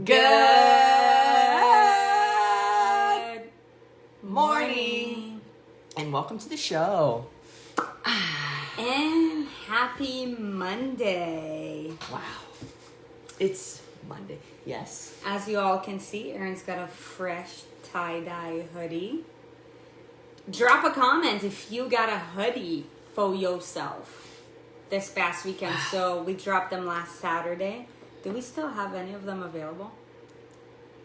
Good morning and welcome to the show. And happy Monday. Wow. It's Monday. Yes. As you all can see, Erin's got a fresh tie-dye hoodie. Drop a comment if you got a hoodie for yourself this past weekend. So we dropped them last Saturday. Do we still have any of them available?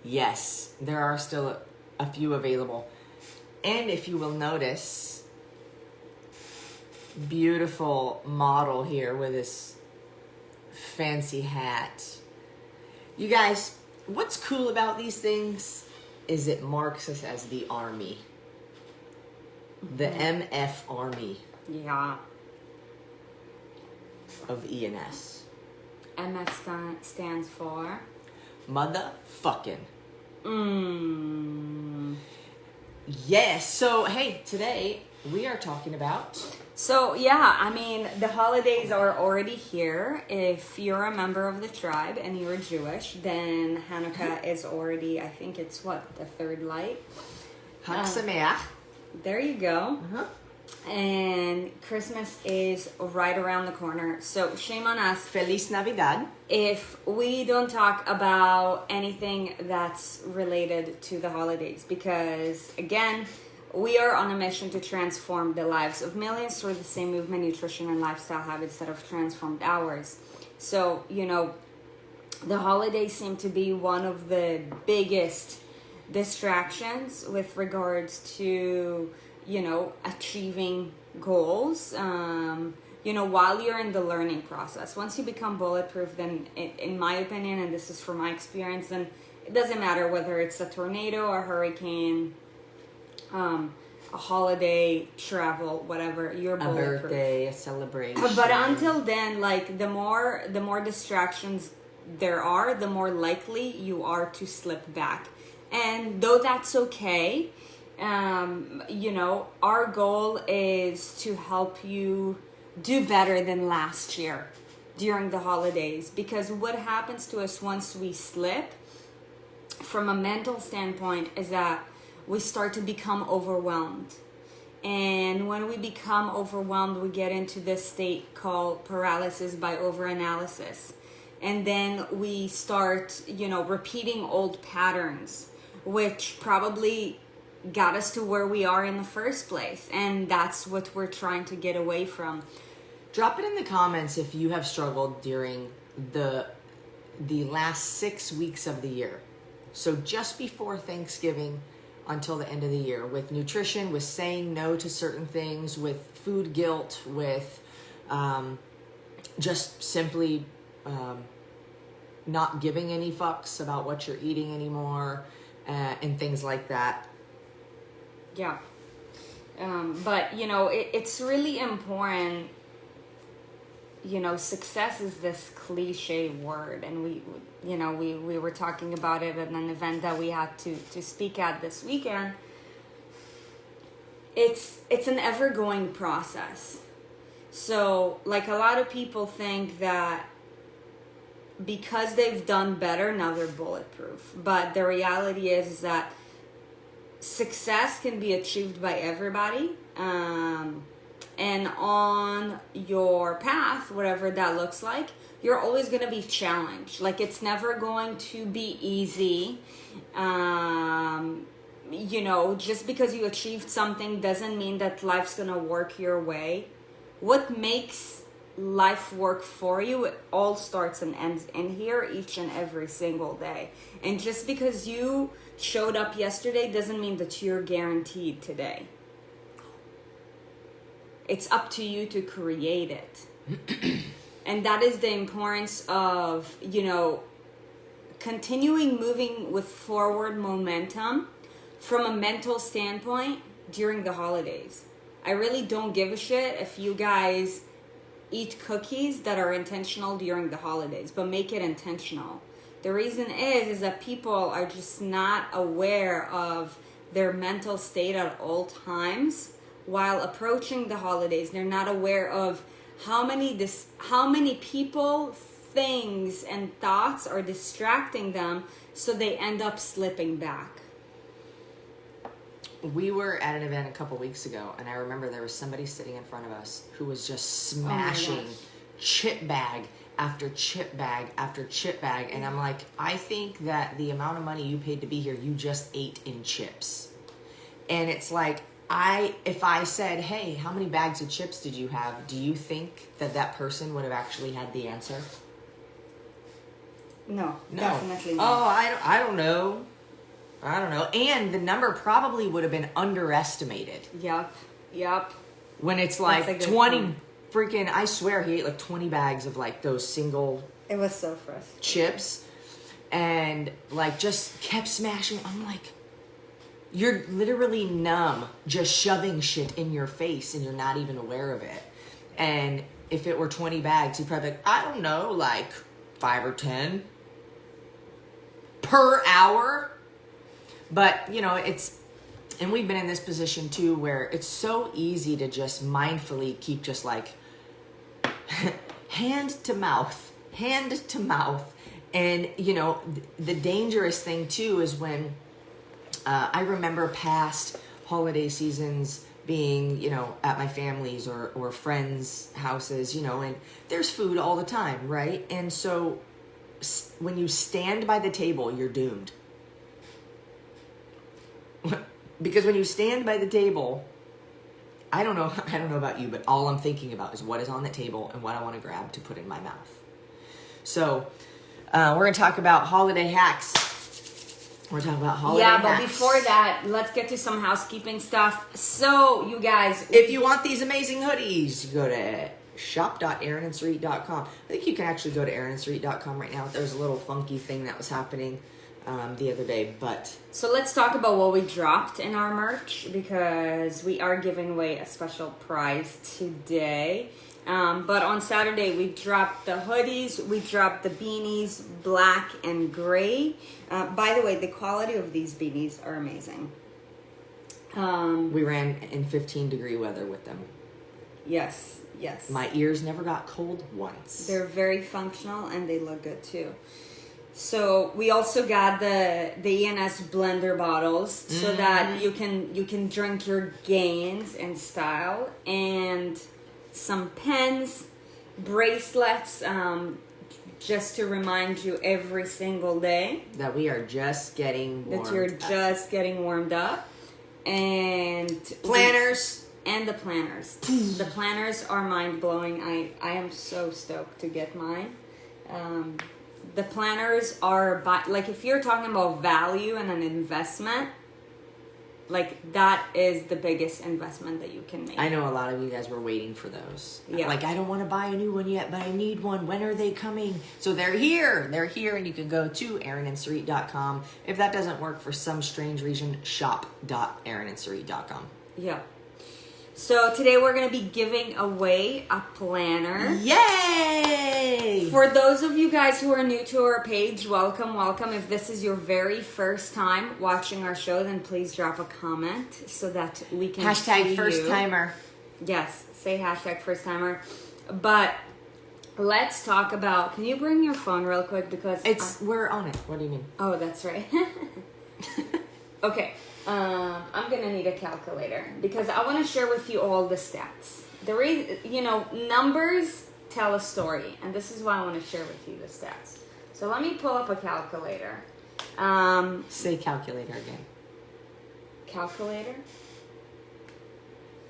Yes, there are still a few available. And if you will notice, beautiful model here with this fancy hat. You guys, what's cool about these things is it marks us as the Army. The MF Army. Yeah. Of ENS. MF stands for? Motherfucking. Yes. So, hey, today we are talking about... So, yeah, I mean, the holidays are already here. If you're a member of the tribe and you're Jewish, then Hanukkah is already, I think it's what, the third light? Chag Sameach. There you go. Uh-huh. And Christmas is right around the corner. So shame on us. Feliz Navidad. If we don't talk about anything that's related to the holidays. Because, again, we are on a mission to transform the lives of millions through the same movement, nutrition, and lifestyle habits that have transformed ours. So, you know, the holidays seem to be one of the biggest distractions with regards to, you know, achieving goals, you know, while you're in the learning process. Once you become bulletproof, then in my opinion, and this is from my experience, then it doesn't matter whether it's a tornado, a hurricane, a holiday, travel, whatever, you're bulletproof. A birthday, a celebration. But until then, like, the more distractions there are, the more likely you are to slip back. And though that's okay, you know, our goal is to help you do better than last year during the holidays. Because what happens to us once we slip, from a mental standpoint, is that we start to become overwhelmed. And when we become overwhelmed, we get into this state called paralysis by overanalysis. And then we start, you know, repeating old patterns, which probably got us to where we are in the first place. And that's what we're trying to get away from. Drop it in the comments if you have struggled during the last 6 weeks of the year. So just before Thanksgiving until the end of the year, with nutrition, with saying no to certain things, with food guilt, with just simply not giving any fucks about what you're eating anymore, and things like that. Yeah. But, you know, it's really important. You know, success is this cliche word. And we were talking about it at an event that we had to speak at this weekend. It's an ever-going process. So, like, a lot of people think that because they've done better, now they're bulletproof. But the reality is that success can be achieved by everybody. And on your path, whatever that looks like, you're always going to be challenged. Like, it's never going to be easy. You know, just because you achieved something doesn't mean that life's going to work your way. What makes life work for you, it all starts and ends in here each and every single day. And just because you showed up yesterday doesn't mean that you're guaranteed today. It's up to you to create it. And that is the importance of, you know, continuing moving with forward momentum from a mental standpoint during the holidays. I really don't give a shit if you guys eat cookies that are intentional during the holidays, but make it intentional. The reason is that people are just not aware of their mental state at all times while approaching the holidays. They're not aware of how many people, things, and thoughts are distracting them so they end up slipping back. We were at an event a couple weeks ago, and I remember there was somebody sitting in front of us who was just smashing chip bag after chip bag after chip bag. And I'm like, I think that the amount of money you paid to be here, you just ate in chips. And it's like, if I said, hey, how many bags of chips did you have? Do you think that that person would have actually had the answer? No, No. definitely not. Oh, I don't know. I don't know. And the number probably would have been underestimated. Yep. When it's That's a like good 20 point. freaking, I swear he ate like 20 bags of like those single It was so frustrating. chips and like just kept smashing. I'm like, you're literally numb just shoving shit in your face and you're not even aware of it. And if it were 20 bags, he'd probably be like, I don't know, like 5 or 10 per hour. But, you know, and we've been in this position too where it's so easy to just mindfully keep just like hand to mouth. And, you know, the dangerous thing too is when I remember past holiday seasons being, you know, at my family's or friends' houses, you know, and there's food all the time, right? And so when you stand by the table, you're doomed. Because when you stand by the table, I don't know about you, but all I'm thinking about is what is on the table and what I want to grab to put in my mouth. So we're going to talk about holiday hacks. Yeah, but before that, let's get to some housekeeping stuff. So, you guys, if you want these amazing hoodies, go to shop.erinandsarit.com. I think you can actually go to erinandsarit.com right now. There's a little funky thing that was happening the other day, but so let's talk about what we dropped in our merch, because we are giving away a special prize today. But on Saturday, we dropped the hoodies, we dropped the beanies, black and gray. By the way, the quality of these beanies are amazing. We ran in 15-degree weather with them. Yes. My ears never got cold once. They're very functional and they look good too. So we also got the ENS blender bottles so that you can drink your gains in style, and some pens, bracelets, just to remind you every single day that we are just getting warmed just getting warmed up, and planners. And the planners. The planners are mind-blowing. I am so stoked to get mine. The planners are, like, if you're talking about value and an investment, like, that is the biggest investment that you can make. I know a lot of you guys were waiting for those. Yeah. Like, I don't want to buy a new one yet, but I need one. When are they coming? So they're here, and you can go to erinandsarit.com. If that doesn't work for some strange reason, shop.erinandsarit.com. Yeah. So today we're going to be giving away a planner. Yay! For those of you guys who are new to our page, welcome. If this is your very first time watching our show, then please drop a comment so that we can see first timer. Yes, say hashtag first timer. But let's talk about, can you bring your phone real quick, because we're on it. What do you mean? Oh, that's right. Okay. I'm gonna need a calculator because I want to share with you all the stats. Numbers tell a story, and this is why I want to share with you the stats. So let me pull up a calculator. Say calculator again. Calculator?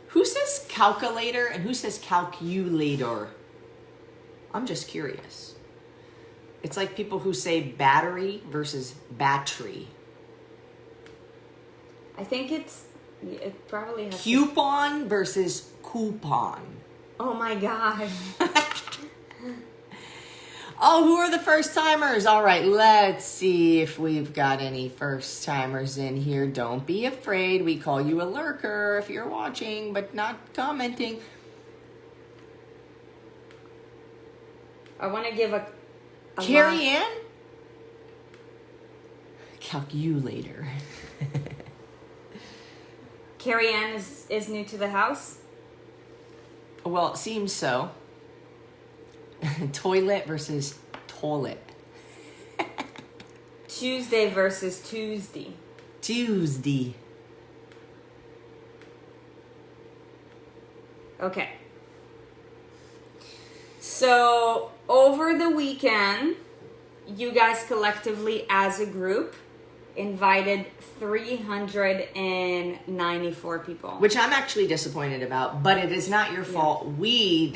Who says calculator and who says calculator? I'm just curious. It's like people who say battery versus battery. I think it probably has coupon versus coupon. Oh my god. Oh, who are the first timers? All right, let's see if we've got any first timers in here. Don't be afraid. We call you a lurker if you're watching but not commenting. I want to give a Carrie Ann? Calculator. Carrie Ann is new to the house? Well, it seems so. Toilet versus toilet. Tuesday versus Tuesday. Tuesday. Okay. So over the weekend, you guys collectively as a group invited 394 people. Which I'm actually disappointed about, but it is not your fault. We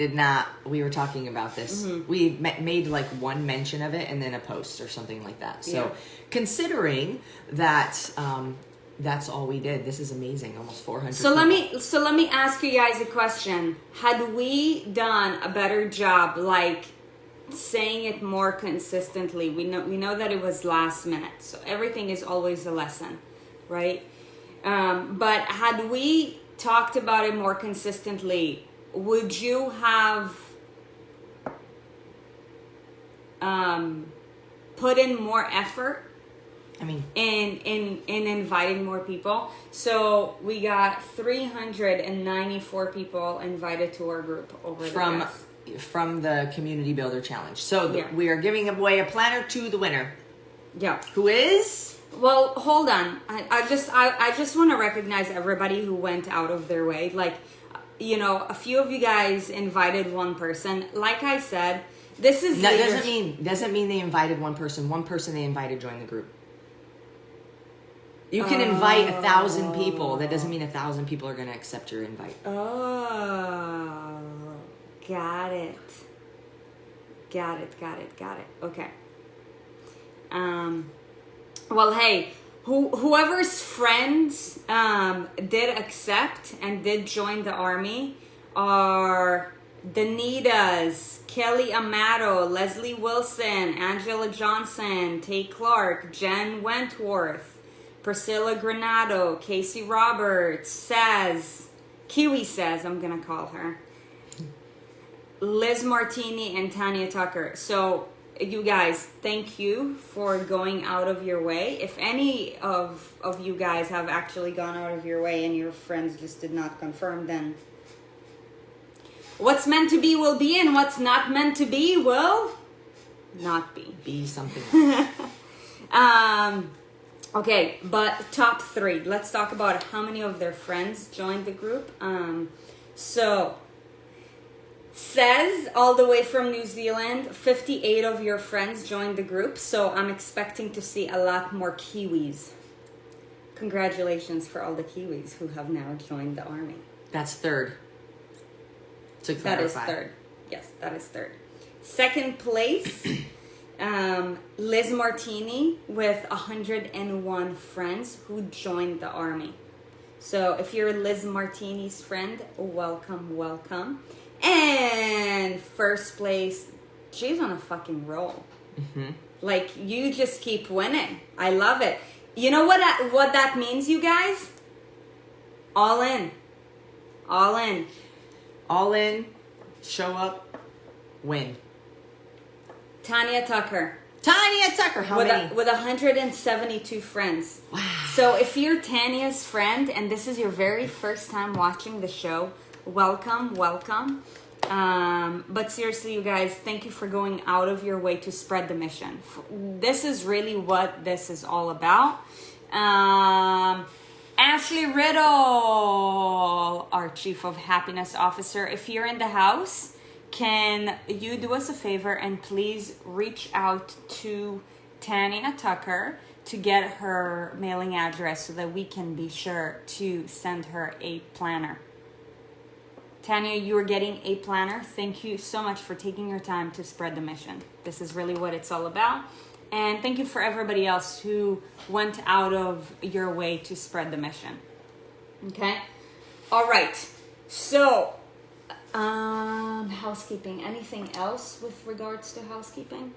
were talking about this. We made like one mention of it and then a post or something like that. So considering that that's all we did, this is amazing. Almost 400 So let me ask you guys a question. Had we done a better job like saying it more consistently? We know that it was last minute, so everything is always a lesson, right? But had we talked about it more consistently, would you have put in more effort? I mean, in inviting more people? So we got 394 people invited to our group over the past. From the Community Builder Challenge. So we are giving away a planner to the winner. Yeah. Who is? Well, hold on. I just want to recognize everybody who went out of their way. Like, you know, a few of you guys invited one person. Like I said, this is doesn't mean they invited one person. One person they invited joined the group. You can invite 1,000 people. That doesn't mean 1,000 people are going to accept your invite. Oh. Got it. Okay. Well, hey, whoever's friends did accept and did join the army are Danitas, Kelly Amato, Leslie Wilson, Angela Johnson, Tay Clark, Jen Wentworth, Priscilla Granado, Casey Roberts, Kiwi Says, I'm going to call her, Liz Martini, and Tanya Tucker. So you guys, thank you for going out of your way. If any of you guys have actually gone out of your way and your friends just did not confirm, then what's meant to be will be, and what's not meant to be will not be. Be something else. Okay, but top 3. Let's talk about how many of their friends joined the group. Says all the way from New Zealand, 58 of your friends joined the group, so I'm expecting to see a lot more Kiwis. Congratulations for all the Kiwis who have now joined the army. That's third. To clarify. That is third. Yes, that is third. Second place, Liz Martini with 101 friends who joined the army. So if you're Liz Martini's friend, welcome. And first place, she's on a fucking roll. Mm-hmm. Like, you just keep winning. I love it. You know what that means, you guys? All in. Show up, win. Tanya Tucker. How many? With 172 friends. Wow. So if you're Tanya's friend and this is your very first time watching the show, welcome. But seriously, you guys, thank you for going out of your way to spread the mission. This is really what this is all about. Ashley Riddle, our Chief of Happiness Officer, if you're in the house, can you do us a favor and please reach out to Tanya Tucker to get her mailing address so that we can be sure to send her a planner. Tanya, you are getting a planner. Thank you so much for taking your time to spread the mission. This is really what it's all about. And thank you for everybody else who went out of your way to spread the mission. Okay? All right. So, housekeeping. Anything else with regards to housekeeping?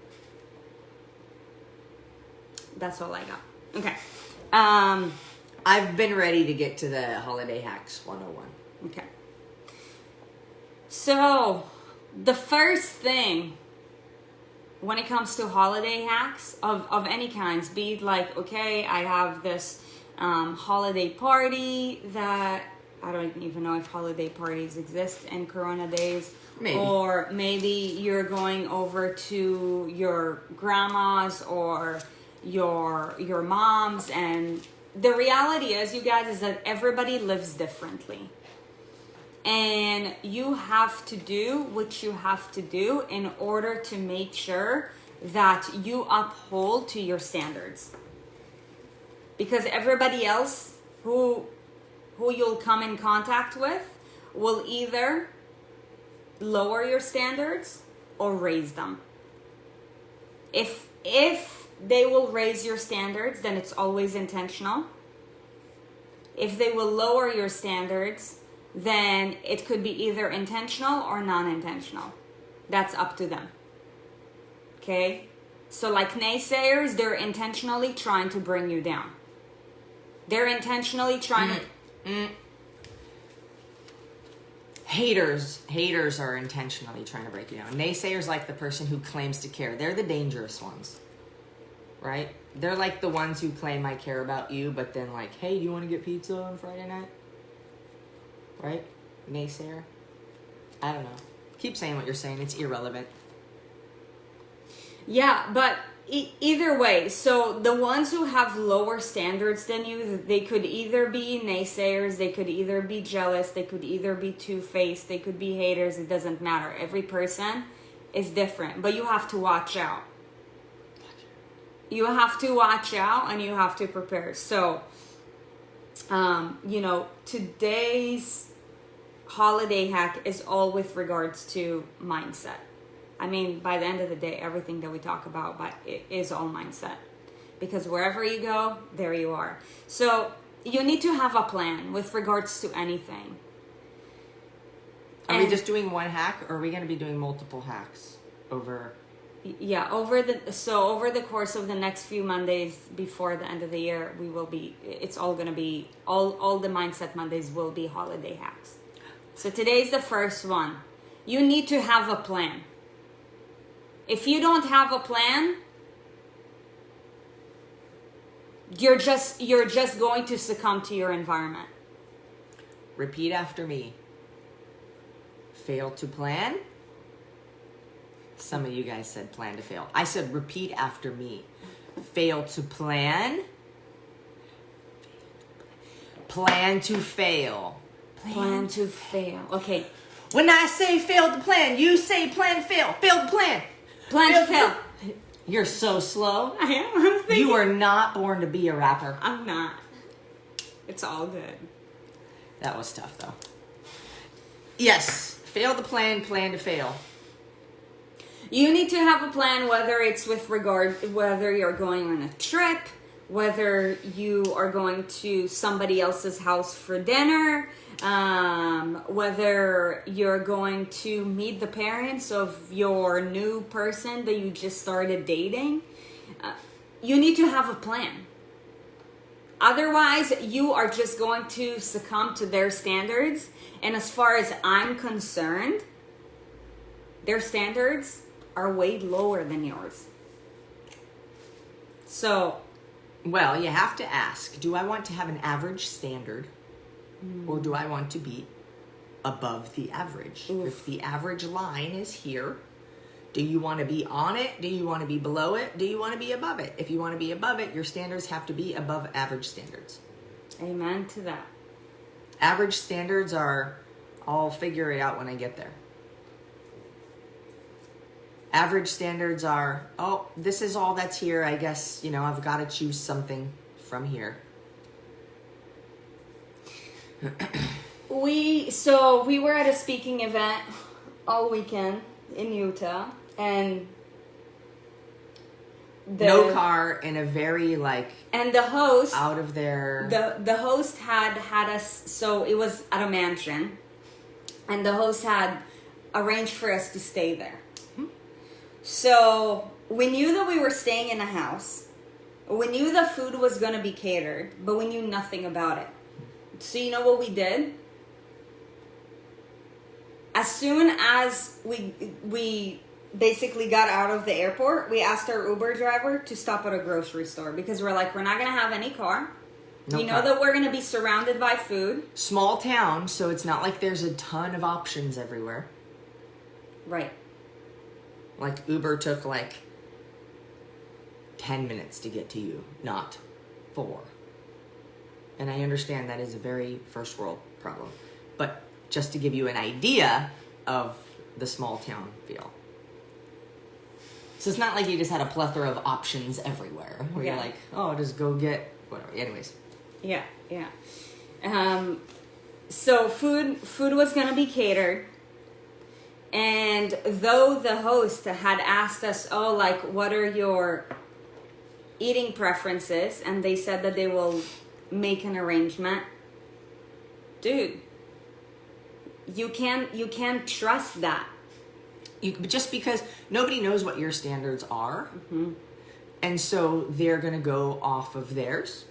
That's all I got. Okay. I've been ready to get to the Holiday Hacks 101. Okay. So, the first thing when it comes to holiday hacks of any kinds, be it like, okay, I have this holiday party that I don't even know if holiday parties exist in Corona days. Maybe. Or maybe you're going over to your grandma's or your moms. And the reality is, you guys, is that everybody lives differently. And you have to do what you have to do in order to make sure that you uphold to your standards. Because everybody else who you'll come in contact with will either lower your standards or raise them. If they will raise your standards, then it's always intentional. If they will lower your standards, then it could be either intentional or non-intentional. That's up to them. Okay? So like naysayers, they're intentionally trying to bring you down. They're intentionally trying to... Haters are intentionally trying to break you down. Naysayers, like the person who claims to care. They're the dangerous ones. Right? They're like the ones who claim I care about you, but then like, hey, do you want to get pizza on Friday night? Right? Naysayer? I don't know. Keep saying what you're saying. It's irrelevant. Yeah, but either way, so the ones who have lower standards than you, they could either be naysayers, they could either be jealous, they could either be two-faced, they could be haters. It doesn't matter. Every person is different, but you have to watch out. You have to watch out and you have to prepare. So, today's holiday hack is all with regards to mindset. I mean, by the end of the day, everything that we talk about, but it is all mindset. Because wherever you go, there you are. So you need to have a plan with regards to anything. Are we just doing one hack, or are we going to be doing multiple hacks over? Yeah, over the course of the next few Mondays before the end of the year, it's all going to be, all the Mindset Mondays will be holiday hacks. So today's the first one. You need to have a plan. If you don't have a plan, you're just going to succumb to your environment. Repeat after me. Fail to plan. Some of you guys said plan to fail. I said repeat after me. Fail to plan. Plan to fail. Plan to fail. Okay. When I say fail to plan, you say plan to fail. Fail to plan. Plan to fail. You're so slow. I am. You are not born to be a rapper. I'm not. It's all good. That was tough though. Yes. Fail to plan, plan to fail. You need to have a plan, whether it's whether you're going on a trip, whether you are going to somebody else's house for dinner, whether you're going to meet the parents of your new person that you just started dating. You need to have a plan. Otherwise, you are just going to succumb to their standards. And as far as I'm concerned, their standards are way lower than yours. So, well, you have to ask, do I want to have an average standard or do I want to be above the average? Oof. If the average line is here, do you want to be on it? Do you want to be below it? Do you want to be above it? If you want to be above it, your standards have to be above average standards. Amen to that. Average standards are, I'll figure it out when I get there. Average standards are, oh, this is all that's here. I guess, I've got to choose something from here. We were at a speaking event all weekend in Utah, and no car and a very and the host out of there. The host had us, so it was at a mansion, and the host had arranged for us to stay there. So we knew that we were staying in a house. We knew the food was going to be catered, but we knew nothing about it. So you know what we did? As soon as we basically got out of the airport, we asked our Uber driver to stop at a grocery store because we're like, we're not going to have any car. We know that we're going to be surrounded by food. Small town, so it's not like there's a ton of options everywhere. Right. Uber took 10 minutes to get to you, not 4. And I understand that is a very first world problem. But just to give you an idea of the small town feel. So it's not like you just had a plethora of options everywhere where you're like, oh, just go get whatever. Anyways. Yeah. So food was going to be catered. And though the host had asked us, oh, like, what are your eating preferences? And they said that they will make an arrangement. Dude, you can't trust that. Just because nobody knows what your standards are. Mm-hmm. And so they're going to go off of theirs.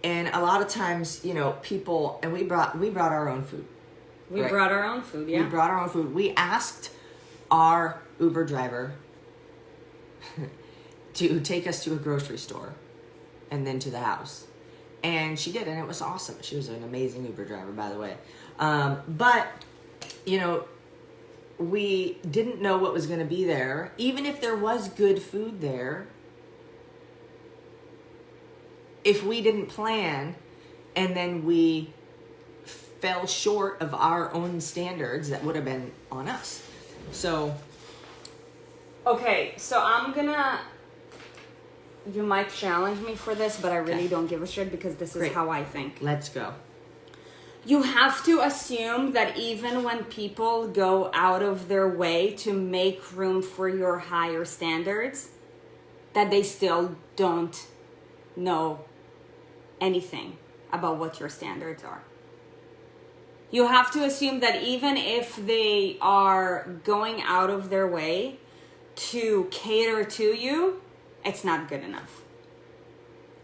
And a lot of times, people, and we brought our own food. We brought our own food, yeah. We brought our own food. We asked our Uber driver to take us to a grocery store and then to the house. And she did, and it was awesome. She was an amazing Uber driver, by the way. But, we didn't know what was going to be there. Even if there was good food there, if we didn't plan and then we fell short of our own standards, that would have been on us. So, okay, so you might challenge me for this, but I really don't give a shit because this is how I think. Let's go. You have to assume that even when people go out of their way to make room for your higher standards, that they still don't know anything about what your standards are. You have to assume that even if they are going out of their way to cater to you, it's not good enough.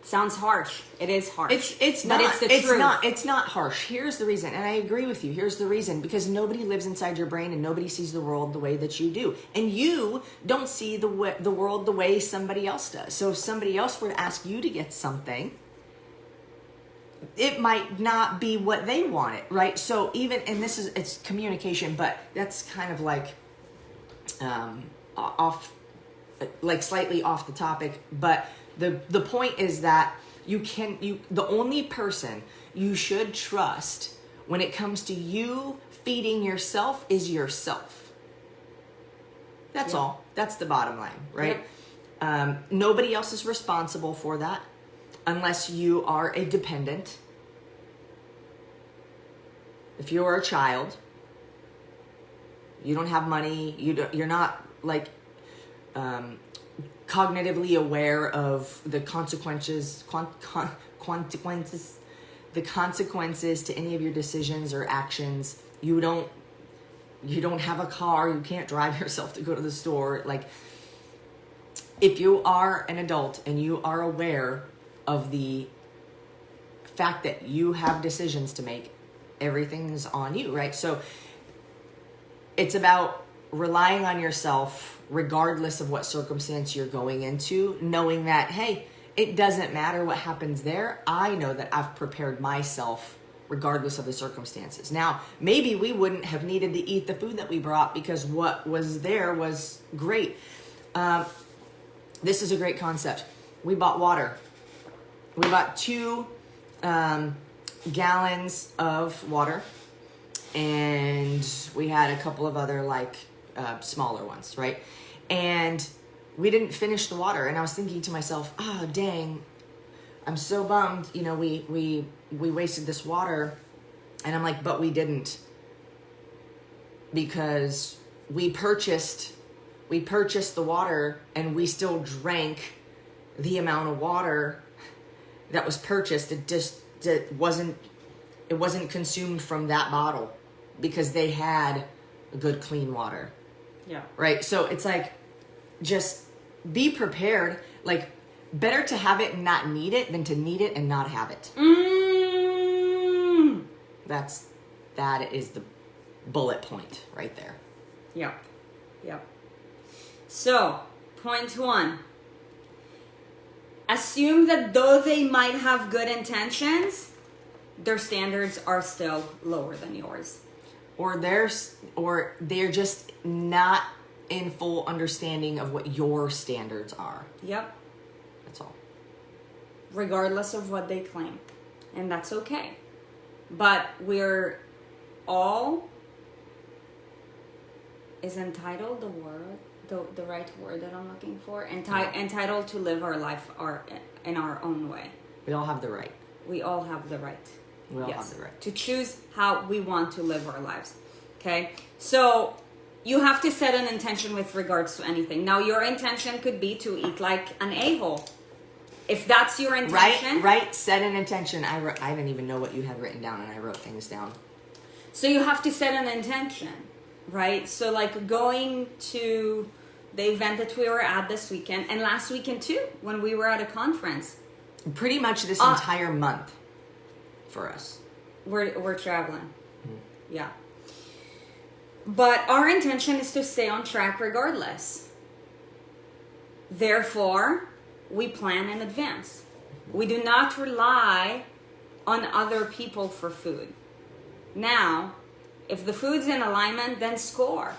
It sounds harsh. It is harsh. It's but not. It's the truth. It's not harsh. Here's the reason, and I agree with you. Here's the reason, because nobody lives inside your brain and nobody sees the world the way that you do, and you don't see the world the way somebody else does. So if somebody else were to ask you to get something, it might not be what they wanted, right? So even, and it's communication, but that's kind of like slightly off the topic. But the point is that the only person you should trust when it comes to you feeding yourself is yourself. That's all. That's the bottom line, right? Yep. Nobody else is responsible for that. Unless you are a dependent. If you're a child, you don't have money, you're not like cognitively aware of the consequences to any of your decisions or actions. You don't have a car, you can't drive yourself to go to the store. Like, if you are an adult and you are aware of the fact that you have decisions to make, everything's on you, right? So it's about relying on yourself regardless of what circumstance you're going into, knowing that, hey, it doesn't matter what happens there. I know that I've prepared myself regardless of the circumstances. Now, maybe we wouldn't have needed to eat the food that we brought because what was there was great. This is a great concept. We bought water. We bought 2 gallons of water, and we had a couple of other smaller ones, right? And we didn't finish the water, and I was thinking to myself, oh dang, I'm so bummed, we wasted this water. And I'm like, but we didn't, because we purchased the water and we still drank the amount of water that was purchased. It wasn't consumed from that bottle because they had good clean water. Yeah. Right. So it's like, just be prepared. Like, better to have it and not need it than to need it and not have it. That is the bullet point right there. Yep. So, point 1. Assume that though they might have good intentions, their standards are still lower than yours. Or they're just not in full understanding of what your standards are. Yep. regardless of what they claim. And that's okay. But we're all, is entitled the right word that I'm looking for? Entitled to live our life in our own way. We all have the right. We all have the right. We all have the right. To choose how we want to live our lives. Okay? So you have to set an intention with regards to anything. Now, your intention could be to eat like an a-hole. If that's your intention. Right. Set an intention. I didn't even know what you had written down, and I wrote things down. So you have to set an intention, right? So like going to the event that we were at this weekend, and last weekend too, when we were at a conference. Pretty much this entire month for us. We're traveling. Yeah. But our intention is to stay on track regardless. Therefore, we plan in advance. We do not rely on other people for food. Now, if the food's in alignment, then score.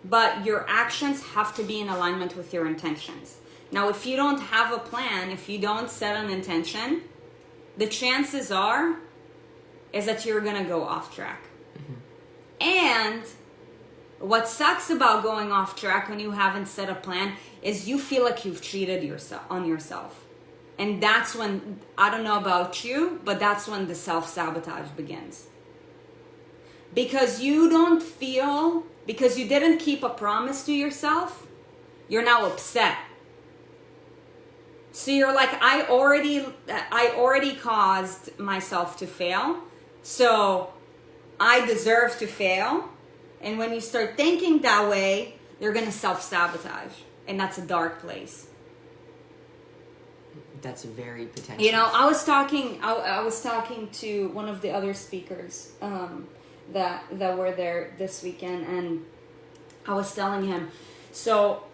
But your actions have to be in alignment with your intentions. Now, if you don't have a plan, if you don't set an intention, the chances is that you're going to go off track. And what sucks about going off track when you haven't set a plan is you feel like you've cheated yourself. And that's when, I don't know about you, but that's when the self-sabotage begins. Because you didn't keep a promise to yourself, you're now upset. So you're like, I already caused myself to fail, so I deserve to fail. And when you start thinking that way, you're going to self-sabotage. And that's a dark place. That's very potential. You know, I was talking to one of the other speakers that were there this weekend, and I was telling him, so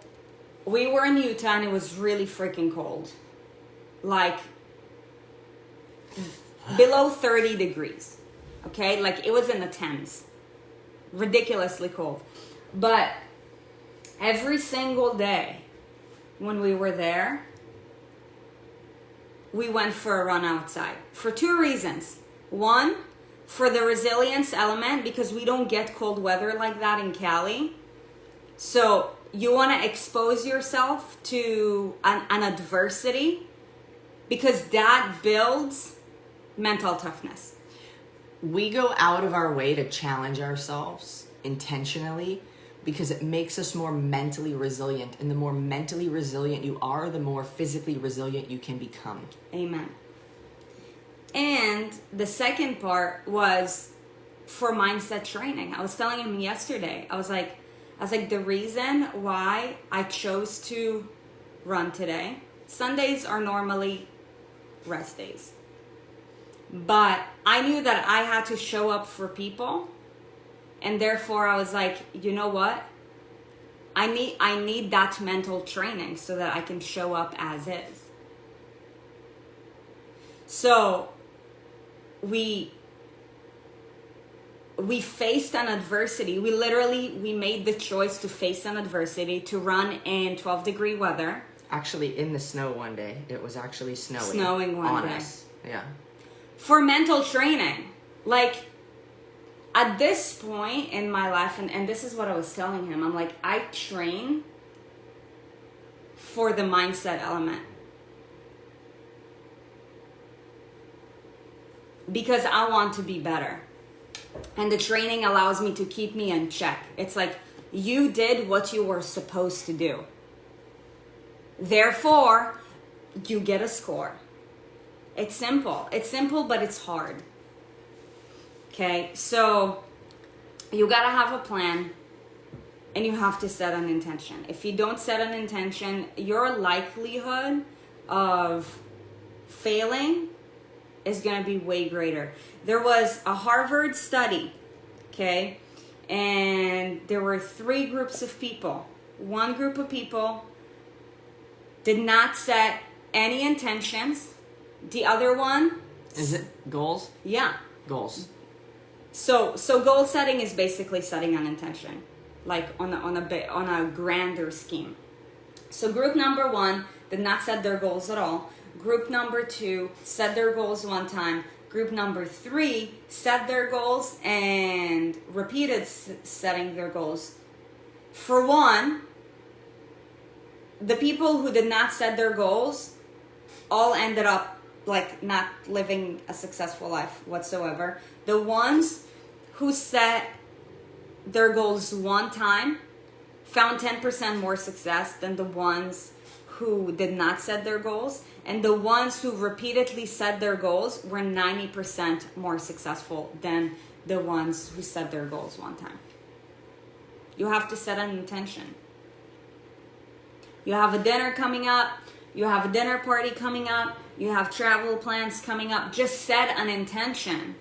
we were in Utah and it was really freaking cold. Like below 30 degrees. Okay? Like it was in the 10s. Ridiculously cold. But every single day when we were there, we went for a run outside for 2 reasons. One, for the resilience element, because we don't get cold weather like that in Cali. So you want to expose yourself to an adversity, because that builds mental toughness. We go out of our way to challenge ourselves intentionally because it makes us more mentally resilient. And the more mentally resilient you are, the more physically resilient you can become. Amen. And the second part was for mindset training. I was telling him yesterday, I was like, the reason why I chose to run today, Sundays are normally rest days. But I knew that I had to show up for people. And therefore I was like, you know what? I need that mental training so that I can show up as is. So we faced an adversity. We made the choice to face an adversity, to run in 12-degree weather. Actually, in the snow one day. It was actually snowing. Snowing one day. Us. Yeah. For mental training. Like, at this point in my life, and this is what I was telling him, I'm like, I train for the mindset element. Because I want to be better. And the training allows me to keep me in check. It's like, you did what you were supposed to do. Therefore, you get a score. It's simple. It's simple, but it's hard. Okay, so you gotta have a plan and you have to set an intention. If you don't set an intention, your likelihood of failing is gonna be way greater. There was a Harvard study, okay, and there were 3 groups of people. One group of people did not set any intentions. The other one... Is it goals? Yeah. Goals. So goal setting is basically setting an intention, like on a grander scheme. So group number 1 did not set their goals at all. Group number 2 set their goals one time. Group number 3 set their goals and repeated setting their goals. For one, the people who did not set their goals all ended up like not living a successful life whatsoever. The ones who set their goals one time found 10% more success than the ones who did not set their goals. And the ones who repeatedly set their goals were 90% more successful than the ones who set their goals one time. You have to set an intention. You have a dinner coming up. You have a dinner party coming up. You have travel plans coming up. Just set an intention.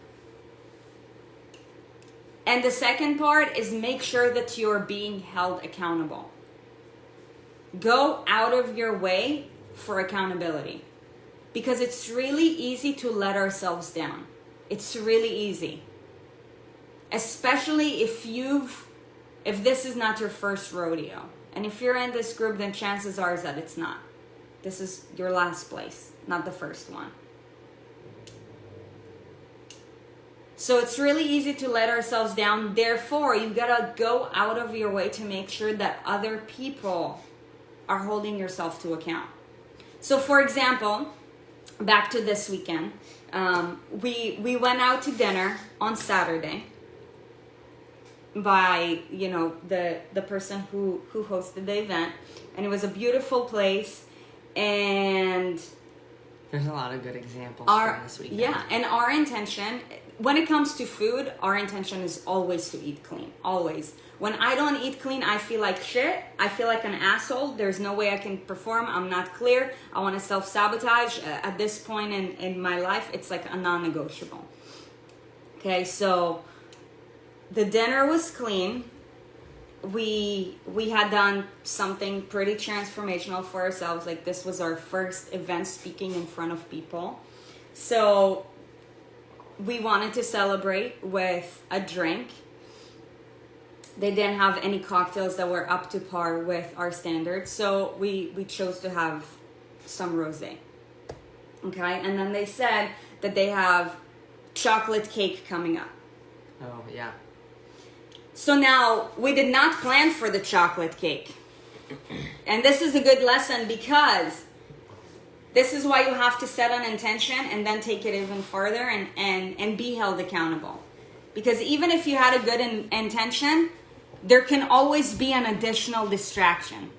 And the second part is make sure that you're being held accountable. Go out of your way for accountability. Because it's really easy to let ourselves down. It's really easy. Especially if this is not your first rodeo. And if you're in this group, then chances are that it's not. This is your last place, not the first one. So it's really easy to let ourselves down. Therefore, you gotta go out of your way to make sure that other people are holding yourself to account. So for example, back to this weekend, we went out to dinner on Saturday by the person who hosted the event, and it was a beautiful place. And there's a lot of good examples from this weekend. Yeah, and our intention, when it comes to food, our intention is always to eat clean. Always. When I don't eat clean, I feel like shit. I feel like an asshole. There's no way I can perform. I'm not clear. I want to self-sabotage. At this point in my life, it's like a non-negotiable. Okay, so the dinner was clean. We had done something pretty transformational for ourselves. Like, this was our first event speaking in front of people. So we wanted to celebrate with a drink. They didn't have any cocktails that were up to par with our standards. So we chose to have some rosé. Okay, and then they said that they have chocolate cake coming up. Oh, yeah. So now, we did not plan for the chocolate cake. And this is a good lesson, because this is why you have to set an intention and then take it even further and be held accountable. Because even if you had a good intention, there can always be an additional distraction.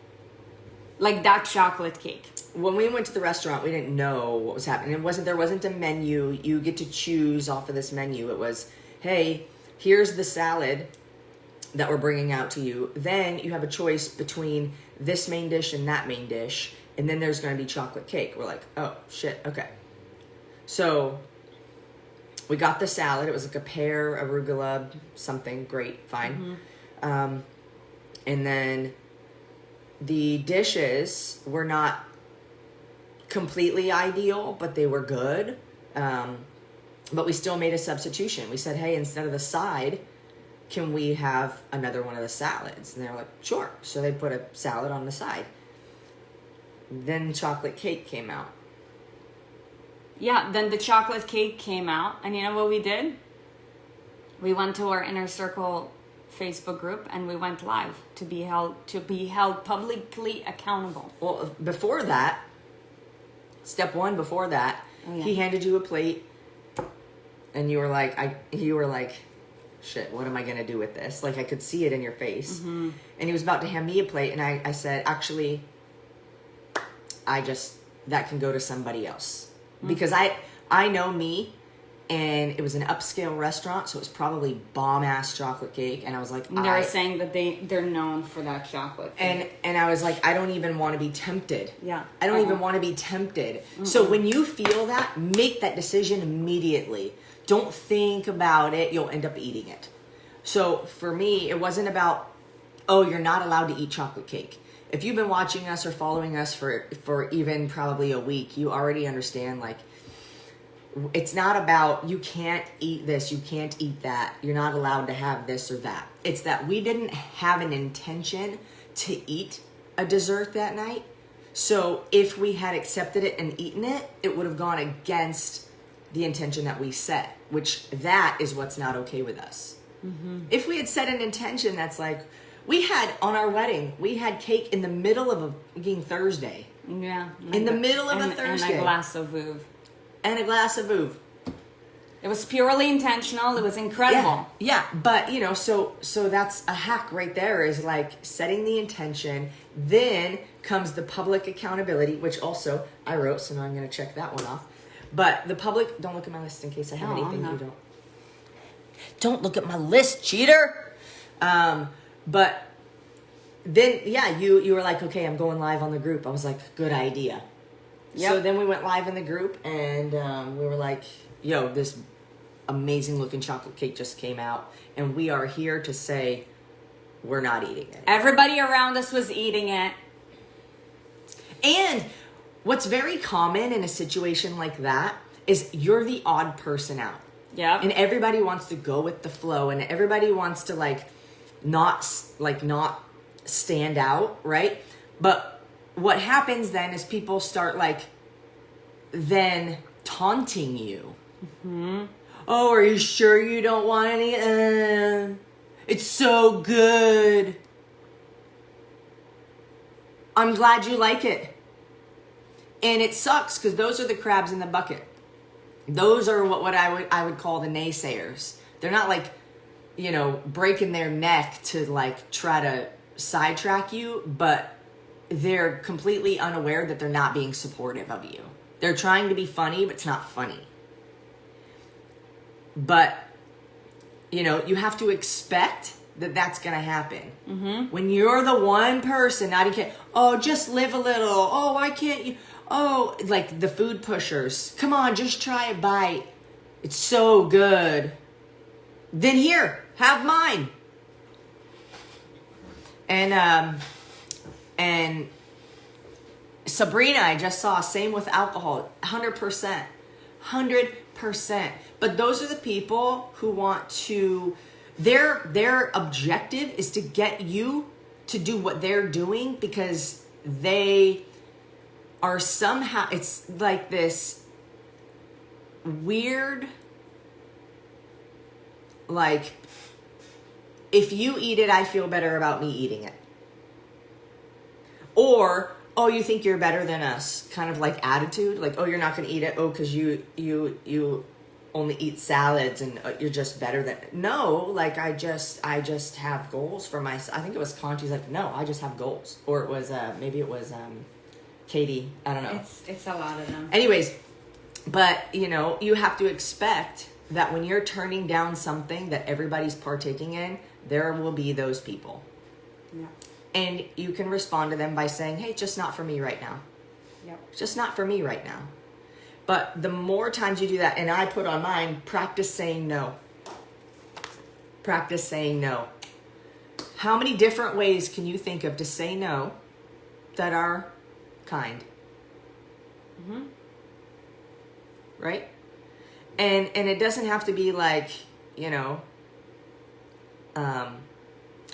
Like that chocolate cake. When we went to the restaurant, we didn't know what was happening. There wasn't a menu. You get to choose off of this menu. It was, hey, here's the salad that we're bringing out to you. Then you have a choice between this main dish and that main dish. And then there's going to be chocolate cake. We're like, oh, shit, okay. So we got the salad. It was like a pear, arugula, something. Great, fine. Mm-hmm. And then the dishes were not completely ideal, but they were good. But we still made a substitution. We said, hey, instead of the side, can we have another one of the salads? And they were like, sure. So they put a salad on the side. Then chocolate cake came out. Yeah, then the chocolate cake came out. And you know what we did? We went to our Inner Circle Facebook group and we went live to be held publicly accountable. Well, before that, step one before that, he handed you a plate and you were like, shit, what am I going to do with this? Like, I could see it in your face. Mm-hmm. And he was about to hand me a plate, and I said, actually, that can go to somebody else. Mm-hmm. Because I know me, and it was an upscale restaurant, so it was probably bomb-ass chocolate cake, and I was like... They're saying that they're known for that chocolate cake. And I was like, I don't even want to be tempted. Yeah. I don't even want to be tempted. Mm-mm. So when you feel that, make that decision immediately. Don't think about it. You'll end up eating it. So for me, it wasn't about, oh, you're not allowed to eat chocolate cake. If you've been watching us or following us for even probably a week, you already understand, like, it's not about you can't eat this, you can't eat that, you're not allowed to have this or that. It's that we didn't have an intention to eat a dessert that night. So if we had accepted it and eaten it, it would have gone against the intention that we set, which that is what's not okay with us. If we had set an intention that's like, we had on our wedding, we had cake in the middle of a fucking Thursday. Yeah. In the middle of a Thursday. And a glass of Veuve. And a glass of Veuve. It was purely intentional. It was incredible. Yeah. But, so that's a hack right there, is like setting the intention. Then comes the public accountability, which also I wrote, so now I'm going to check that one off. But the public, don't look at my list in case I have anything you don't. Don't look at my list, cheater. But then, you were like, okay, I'm going live on the group. I was like, good idea. Yep. So then we went live in the group, and we were like, yo, this amazing looking chocolate cake just came out, and we are here to say we're not eating it. Everybody around us was eating it. And what's very common in a situation like that is you're the odd person out. Yeah. And everybody wants to go with the flow, and everybody wants to not stand out, right? But what happens then is people start then taunting you. Mm-hmm. Oh, are you sure you don't want any? It's so good. I'm glad you like it. And it sucks because those are the crabs in the bucket. Those are what I would call the naysayers. They're not breaking their neck to try to sidetrack you, but they're completely unaware that they're not being supportive of you. They're trying to be funny, but it's not funny. But, you have to expect that that's going to happen. Mm-hmm. When you're the one person, not even, oh, just live a little. Oh, why can't you? Oh, the food pushers. Come on, just try a bite. It's so good. Then here, have mine. And Sabrina, I just saw, same with alcohol, 100%. 100%. But those are the people who want to, their objective is to get you to do what they're doing because they are somehow, it's like this weird, if you eat it, I feel better about me eating it. Or, oh, you think you're better than us, kind of attitude, oh, you're not going to eat it, oh, because you only eat salads and you're just better than, no, I just have goals for myself. I think it was Conti's no, I just have goals. Or it was, maybe it was Katie, I don't know. It's a lot of them. Anyways, but, you have to expect that when you're turning down something that everybody's partaking in, there will be those people. Yeah. And you can respond to them by saying, hey, it's just not for me right now. Yep. It's just not for me right now. But the more times you do that, and I put on mine, practice saying no. Practice saying no. How many different ways can you think of to say no that are kind? Mm-hmm. Right? And it doesn't have to be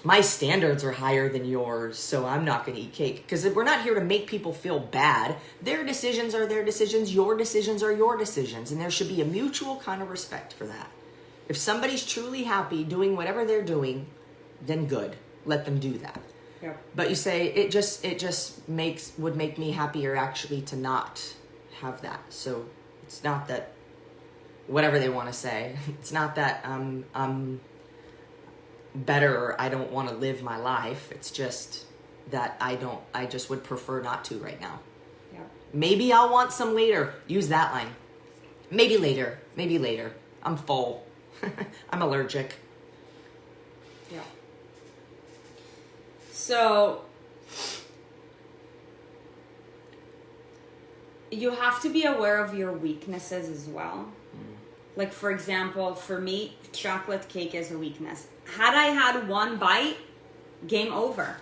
my standards are higher than yours, so I'm not going to eat cake. Because we're not here to make people feel bad. Their decisions are their decisions. Your decisions are your decisions. And there should be a mutual kind of respect for that. If somebody's truly happy doing whatever they're doing, then good. Let them do that. Yeah. But you say, it just would make me happier actually to not have that. So it's not that, whatever they want to say, it's not that I'm better or I don't want to live my life. It's just that I just would prefer not to right now. Yeah. Maybe I'll want some later. Use that line. Maybe later. I'm full. I'm allergic. Yeah. So you have to be aware of your weaknesses as well. For example, for me, chocolate cake is a weakness. Had I had one bite, game over.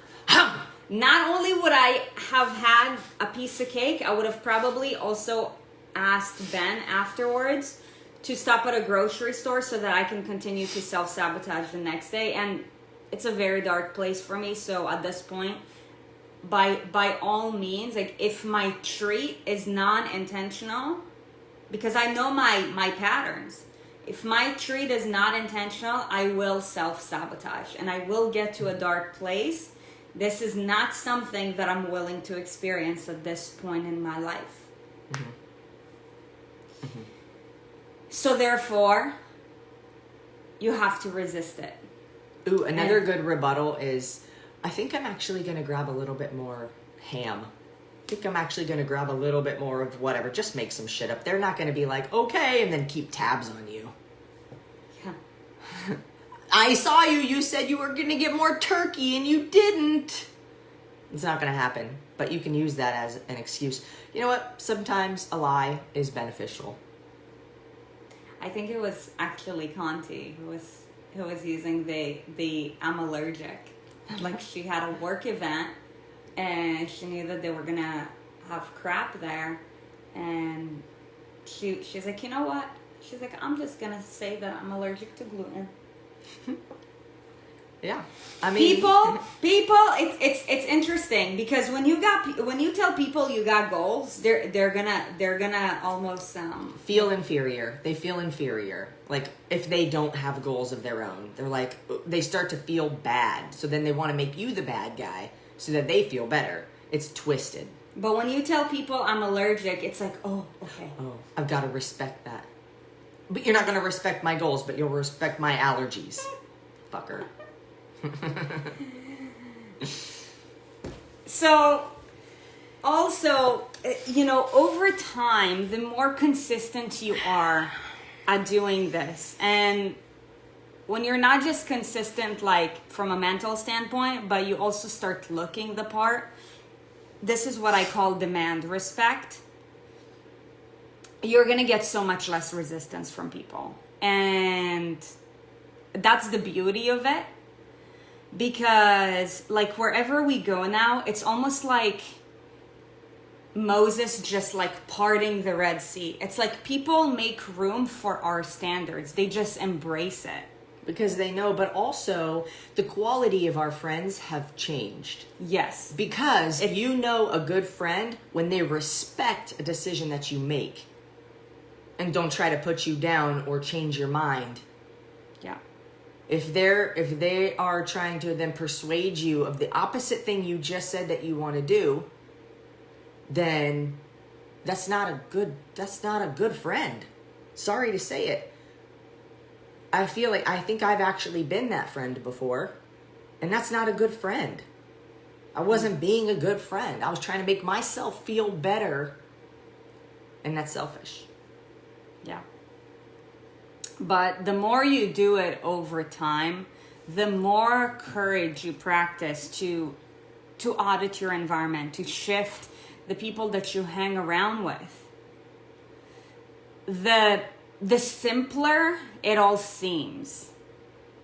Not only would I have had a piece of cake, I would have probably also asked Ben afterwards to stop at a grocery store so that I can continue to self-sabotage the next day. And it's a very dark place for me. So at this point, by all means, like if my treat is non-intentional, because I know my patterns. If my treat is not intentional, I will self-sabotage and I will get to a dark place. This is not something that I'm willing to experience at this point in my life. Mm-hmm. Mm-hmm. So therefore, you have to resist it. Ooh, another good rebuttal is, I think I'm actually going to grab a little bit more ham. I think I'm actually going to grab a little bit more of whatever. Just make some shit up. They're not going to be like, okay, and then keep tabs on you. Yeah. I saw you. You said you were going to get more turkey and you didn't. It's not going to happen. But you can use that as an excuse. You know what? Sometimes a lie is beneficial. I think it was actually Conti who was using the I'm allergic. Like she had a work event and she knew that they were gonna have crap there, and she's like, you know what? She's like, I'm just gonna say that I'm allergic to gluten. Yeah, I mean, people, it's interesting because when you tell people you got goals, they're gonna almost feel inferior. They feel inferior. Like if they don't have goals of their own, they're like they start to feel bad. So then they want to make you the bad guy so that they feel better. It's twisted. But when you tell people I'm allergic, it's like, oh, okay. Oh, I've got to respect that. But you're not gonna respect my goals, but you'll respect my allergies, fucker. So also, over time, the more consistent you are at doing this, and when you're not just consistent like from a mental standpoint, but you also start looking the part, this is what I call demand respect. You're gonna get so much less resistance from people, and that's the beauty of it. Because like wherever we go now, it's almost like Moses just like parting the Red Sea. It's like people make room for our standards. They just embrace it. Because they know, but also the quality of our friends have changed. Yes. Because you know a good friend when they respect a decision that you make and don't try to put you down or change your mind. Yeah. If they are trying to then persuade you of the opposite thing you just said that you want to do, then that's not a good friend. Sorry to say it. I think I've actually been that friend before, and that's not a good friend. I wasn't being a good friend. I was trying to make myself feel better, and that's selfish. Yeah. But the more you do it over time, the more courage you practice to audit your environment, to shift the people that you hang around with. The simpler it all seems,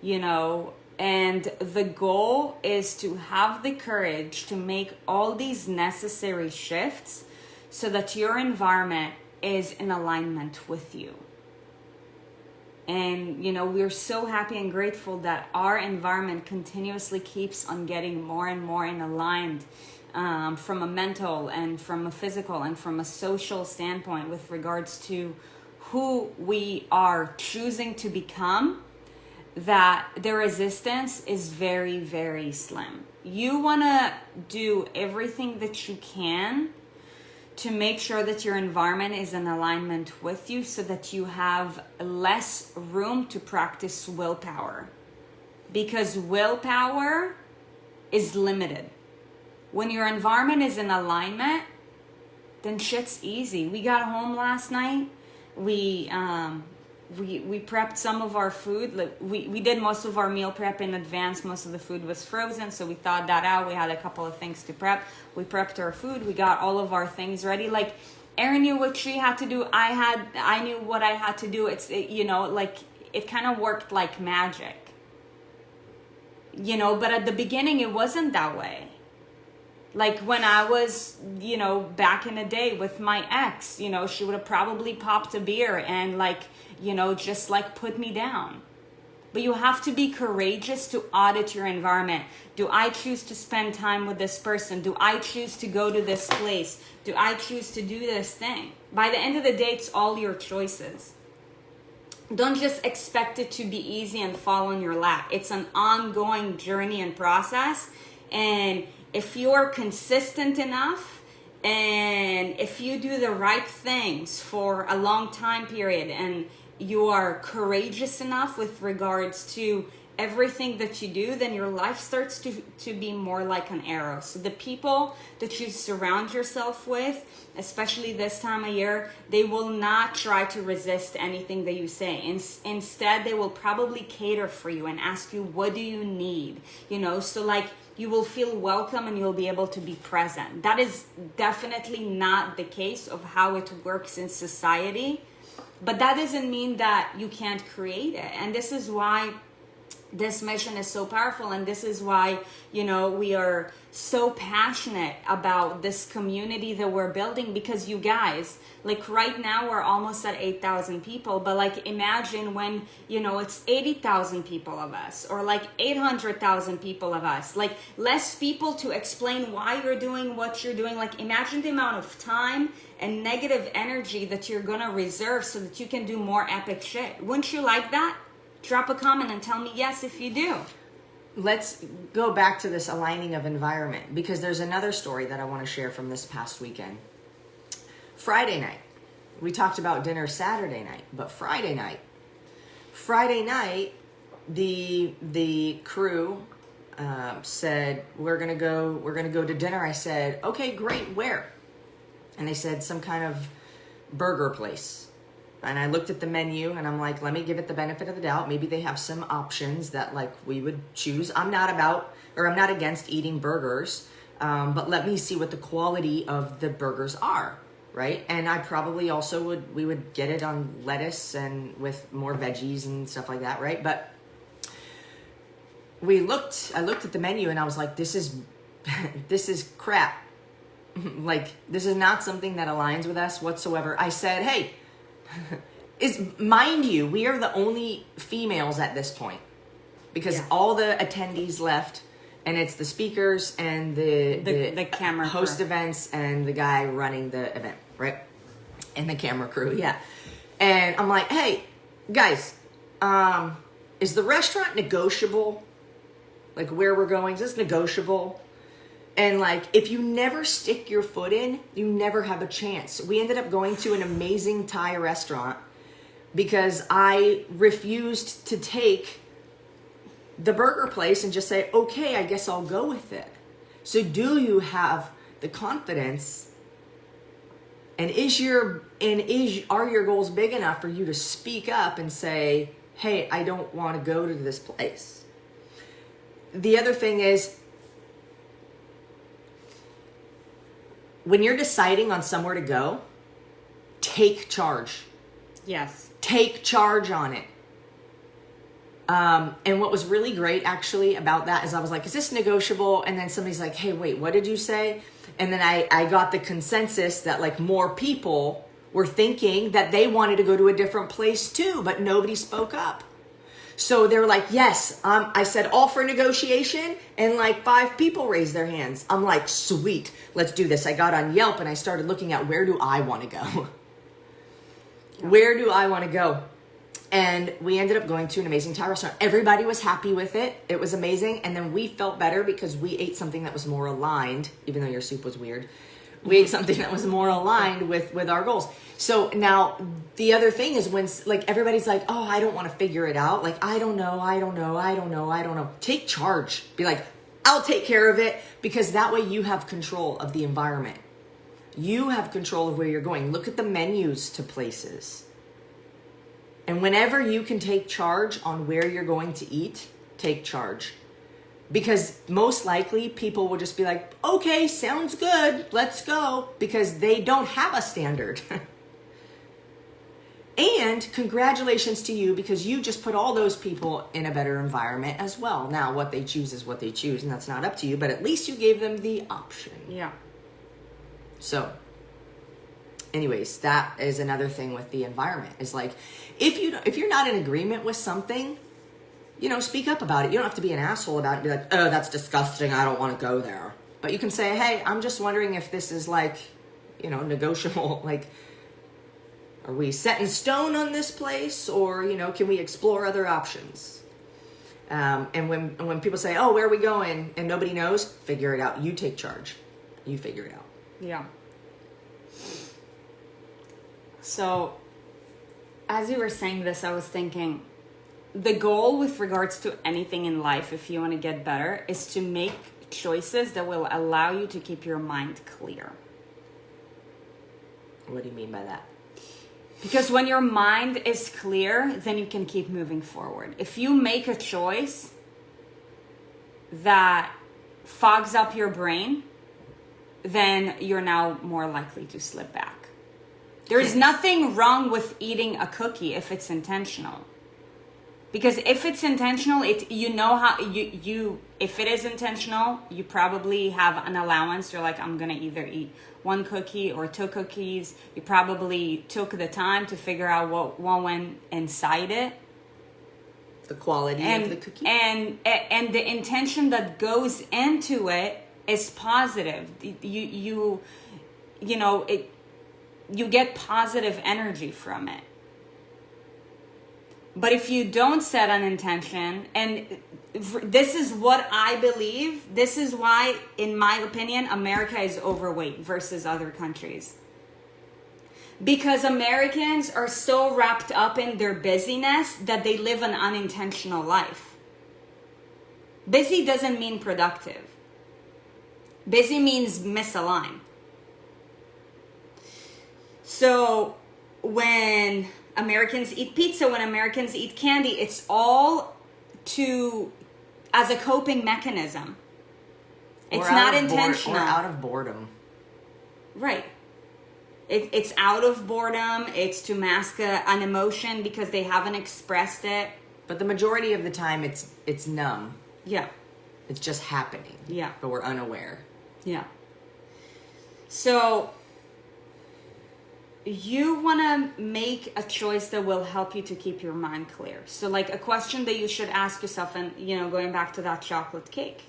and the goal is to have the courage to make all these necessary shifts so that your environment is in alignment with you. And, we're so happy and grateful that our environment continuously keeps on getting more and more in aligned from a mental and from a physical and from a social standpoint with regards to who we are choosing to become, that the resistance is very, very slim. You want to do everything that you can to make sure that your environment is in alignment with you so that you have less room to practice willpower. Because willpower is limited. When your environment is in alignment, then shit's easy. We got home last night. We prepped some of our food. Like we did most of our meal prep in advance. Most of the food was frozen, so we thawed that out. We had a couple of things to prep. We prepped our food. We got all of our things ready. Like Erin knew what she had to do. I knew what I had to do. It kind of worked like magic. But at the beginning it wasn't that way. Like when I was, back in the day with my ex, she would have probably popped a beer and just put me down. but you have to be courageous to audit your environment. Do I choose to spend time with this person? Do I choose to go to this place? Do I choose to do this thing? By the end of the day, it's all your choices. Don't just expect it to be easy and fall on your lap. It's an ongoing journey and process. And if you're consistent enough, and if you do the right things for a long time period, and you are courageous enough with regards to everything that you do, then your life starts to be more like an arrow. So the people that you surround yourself with, especially this time of year, they will not try to resist anything that you say. Instead, they will probably cater for you and ask you, what do you need? You know, so like you will feel welcome and you'll be able to be present. That is definitely not the case of how it works in society, but that doesn't mean that you can't create it. And this is why this mission is so powerful, and this is why, you know, we are so passionate about this community that we're building, because you guys, like right now we're almost at 8,000 people, but like imagine when, you know, it's 80,000 people of us, or like 800,000 people of us, like less people to explain why you're doing what you're doing. Like imagine the amount of time and negative energy that you're gonna reserve so that you can do more epic shit. Wouldn't you like that? Drop a comment and tell me yes if you do. Let's go back to this aligning of environment, because there's another story that I want to share from this past weekend. Friday night, we talked about dinner Saturday night, but Friday night, the crew said, we're gonna go to dinner. I said, okay, great, where? And they said some kind of burger place. And I looked at the menu and I'm like, let me give it the benefit of the doubt. Maybe they have some options that like we would choose. I'm not against eating burgers, but let me see what the quality of the burgers are, right? And I probably also we would get it on lettuce and with more veggies and stuff like that, right? But I looked at the menu and I was like, this is crap. Like, this is not something that aligns with us whatsoever. I said, hey, mind you, we are the only females at this point, because all the attendees left, and it's the speakers and the camera host crew. Events and the guy running the event, right? And the camera crew, yeah. And I'm like, hey, guys, is the restaurant negotiable? Like where we're going, is this negotiable? And like, if you never stick your foot in, you never have a chance. We ended up going to an amazing Thai restaurant because I refused to take the burger place and just say, okay, I guess I'll go with it. So do you have the confidence, and are your goals big enough for you to speak up and say, hey, I don't want to go to this place? The other thing is, when you're deciding on somewhere to go, take charge. Yes. Take charge on it. And what was really great actually about that is I was like, is this negotiable? And then somebody's like, hey, wait, what did you say? And then I got the consensus that like more people were thinking that they wanted to go to a different place too, but nobody spoke up. So they were like, yes, I said all for negotiation, and like 5 people raised their hands. I'm like, sweet, let's do this. I got on Yelp and I started looking at where do I want to go? Where do I want to go? And we ended up going to an amazing Thai restaurant. Everybody was happy with it. It was amazing. And then we felt better because we ate something that was more aligned, even though your soup was weird. We ate something that was more aligned with our goals. So now the other thing is when like everybody's like, oh, I don't want to figure it out. Like, I don't know. Take charge. Be like, I'll take care of it, because that way you have control of the environment. You have control of where you're going. Look at the menus to places. And whenever you can take charge on where you're going to eat, take charge. Because most likely people will just be like, okay, sounds good, let's go, because they don't have a standard. And congratulations to you, because you just put all those people in a better environment as well. Now, what they choose is what they choose, and that's not up to you, but at least you gave them the option. Yeah. So, anyways, that is another thing with the environment. Is like, if you're not in agreement with something, speak up about it. You don't have to be an asshole about it and be like, oh, that's disgusting, I don't want to go there. But you can say, hey, I'm just wondering if this is like, negotiable. Like, are we set in stone on this place, or, can we explore other options? And when people say, oh, where are we going? And nobody knows, figure it out. You take charge. You figure it out. Yeah. So, as you were saying this, I was thinking, the goal with regards to anything in life, if you want to get better, is to make choices that will allow you to keep your mind clear. What do you mean by that? Because when your mind is clear, then you can keep moving forward. If you make a choice that fogs up your brain, then you're now more likely to slip back. There's nothing wrong with eating a cookie if it's intentional. Because if it's intentional, if it is intentional, you probably have an allowance. You're like, I'm going to either eat one cookie or two cookies. You probably took the time to figure out what went inside it. The quality of the cookie. And the intention that goes into it is positive. You get positive energy from it. But if you don't set an intention, and this is what I believe, this is why, in my opinion, America is overweight versus other countries. Because Americans are so wrapped up in their busyness that they live an unintentional life. Busy doesn't mean productive. Busy means misaligned. So when Americans eat pizza, when Americans eat candy, it's all as a coping mechanism. It's not intentional. Or out of boredom. Right. It's out of boredom. It's to mask an emotion because they haven't expressed it. But the majority of the time, it's numb. Yeah. It's just happening. Yeah. But we're unaware. Yeah. So you want to make a choice that will help you to keep your mind clear. So like a question that you should ask yourself, and going back to that chocolate cake,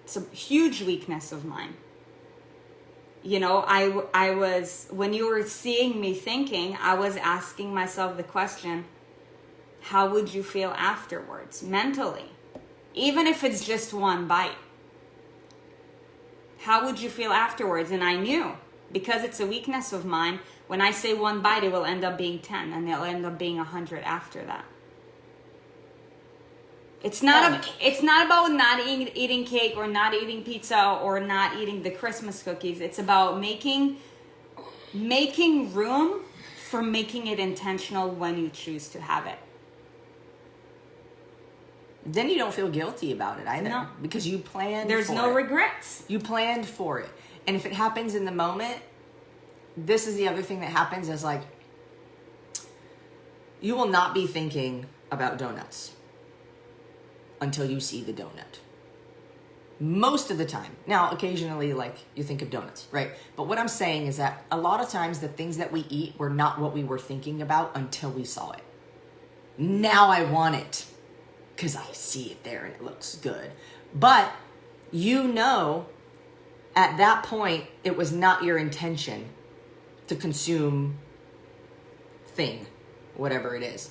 it's a huge weakness of mine. I was, when you were seeing me thinking, I was asking myself the question, how would you feel afterwards mentally? Even if it's just one bite. How would you feel afterwards? And I knew, because it's a weakness of mine, when I say one bite, it will end up being 10, and it'll end up being 100 after that. It's not about not eating cake or not eating pizza or not eating the Christmas cookies. It's about making room for making it intentional when you choose to have it. Then you don't feel guilty about it either. No. Because you planned There's for no it. regrets. You planned for it. And if it happens in the moment, this is the other thing that happens is like, you will not be thinking about donuts until you see the donut. Most of the time. Now, occasionally, like, you think of donuts, right? But what I'm saying is that a lot of times the things that we eat were not what we were thinking about until we saw it. Now I want it because I see it there and it looks good. But at that point, it was not your intention to consume thing, whatever it is.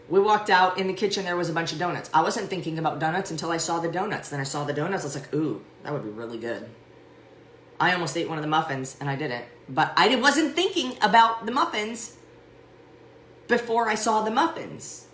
We walked out in the kitchen, there was a bunch of donuts. I wasn't thinking about donuts until I saw the donuts. Then I saw the donuts, I was like, ooh, that would be really good. I almost ate one of the muffins and I didn't. But I wasn't thinking about the muffins before I saw the muffins.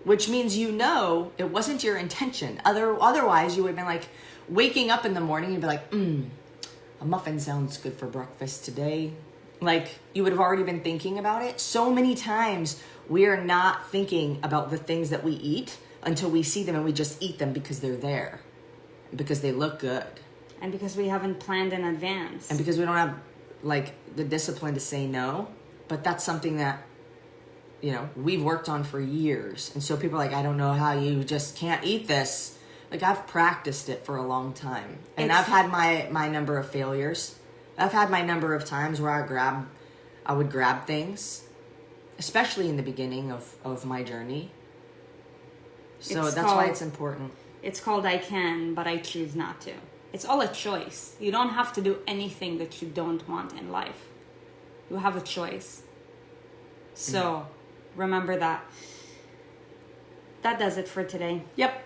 Which means it wasn't your intention. Otherwise, you would have been like waking up in the morning and be like, a muffin sounds good for breakfast today. Like, you would have already been thinking about it. So many times we are not thinking about the things that we eat until we see them and we just eat them because they're there. Because they look good. And because we haven't planned in advance. And because we don't have, like, the discipline to say no. But that's something that, we've worked on for years. And so people are like, I don't know how you just can't eat this. Like, I've practiced it for a long time. And I've had my number of failures. I've had my number of times where I would grab things, especially in the beginning of my journey. So that's why it's important. It's called I can, but I choose not to. It's all a choice. You don't have to do anything that you don't want in life. You have a choice. So remember that. That does it for today. Yep.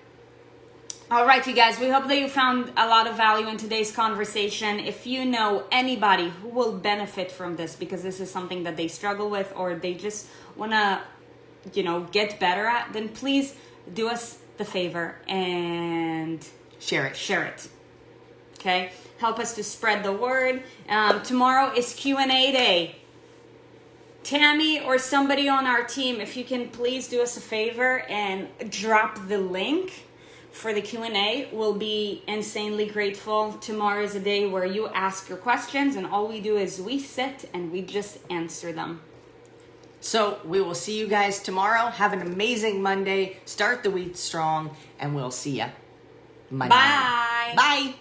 All right, you guys, we hope that you found a lot of value in today's conversation. If you know anybody who will benefit from this because this is something that they struggle with or they just want to, get better at, then please do us the favor and share it. Okay? Help us to spread the word. Tomorrow is Q&A day. Tammy or somebody on our team, if you can please do us a favor and drop the link for the Q&A, we'll be insanely grateful. Tomorrow is a day where you ask your questions and all we do is we sit and we just answer them. So we will see you guys tomorrow. Have an amazing Monday. Start the week strong and we'll see ya Monday. Bye. Bye.